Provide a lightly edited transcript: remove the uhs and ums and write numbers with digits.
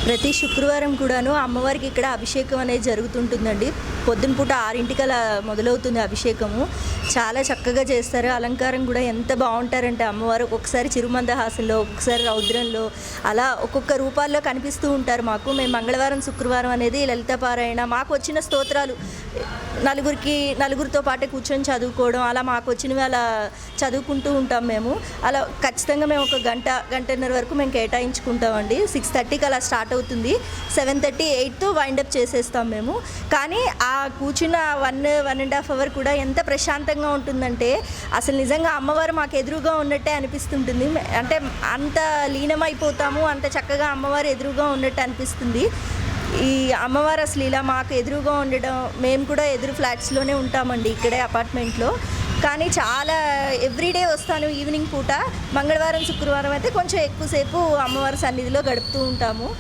ప్రతి శుక్రవారం కూడాను అమ్మవారికి ఇక్కడ అభిషేకం అనేది జరుగుతుంటుందండి. పొద్దున పూట 6కి అలా మొదలవుతుంది అభిషేకము. చాలా చక్కగా చేస్తారు. అలంకారం కూడా ఎంత బాగుంటారంటే అమ్మవారు ఒక్కొక్కసారి చిరుమందహాసంలో, ఒక్కొక్కసారి రౌద్రంలో అలా ఒక్కొక్క రూపాల్లో కనిపిస్తూ ఉంటారు మాకు. మేము మంగళవారం, శుక్రవారం అనేది లలితాపారాయణ మాకు వచ్చిన స్తోత్రాలు నలుగురితో పాటే కూర్చొని చదువుకోవడం, అలా మాకు వచ్చినవి అలా చదువుకుంటూ ఉంటాం మేము. అలా ఖచ్చితంగా మేము ఒక గంటన్నర వరకు మేము కేటాయించుకుంటామండి. 6:30కి అలా స్టార్ట్ అవుతుంది. 7:30, 8తో వైండప్ చేసేస్తాం మేము. కానీ ఆ కూర్చున్న 1.5 అవర్ కూడా ఎంత ప్రశాంతంగా ఉంటుందంటే అసలు నిజంగా అమ్మవారు మాకు ఎదురుగా ఉన్నట్టే అనిపిస్తుంటుంది. అంటే అంత లీనమైపోతాము, అంత చక్కగా అమ్మవారు ఎదురుగా ఉన్నట్టు అనిపిస్తుంది. ఈ అమ్మవారు అసలు ఇలా మాకు ఎదురుగా ఉండడం, మేము కూడా ఎదురు ఫ్లాట్స్లోనే ఉంటామండి ఇక్కడే అపార్ట్మెంట్లో. కానీ చాలా ఎవ్రీడే వస్తాను ఈవినింగ్ పూట. మంగళవారం, శుక్రవారం అయితే కొంచెం ఎక్కువసేపు అమ్మవారి సన్నిధిలో గడుపుతూ ఉంటాము.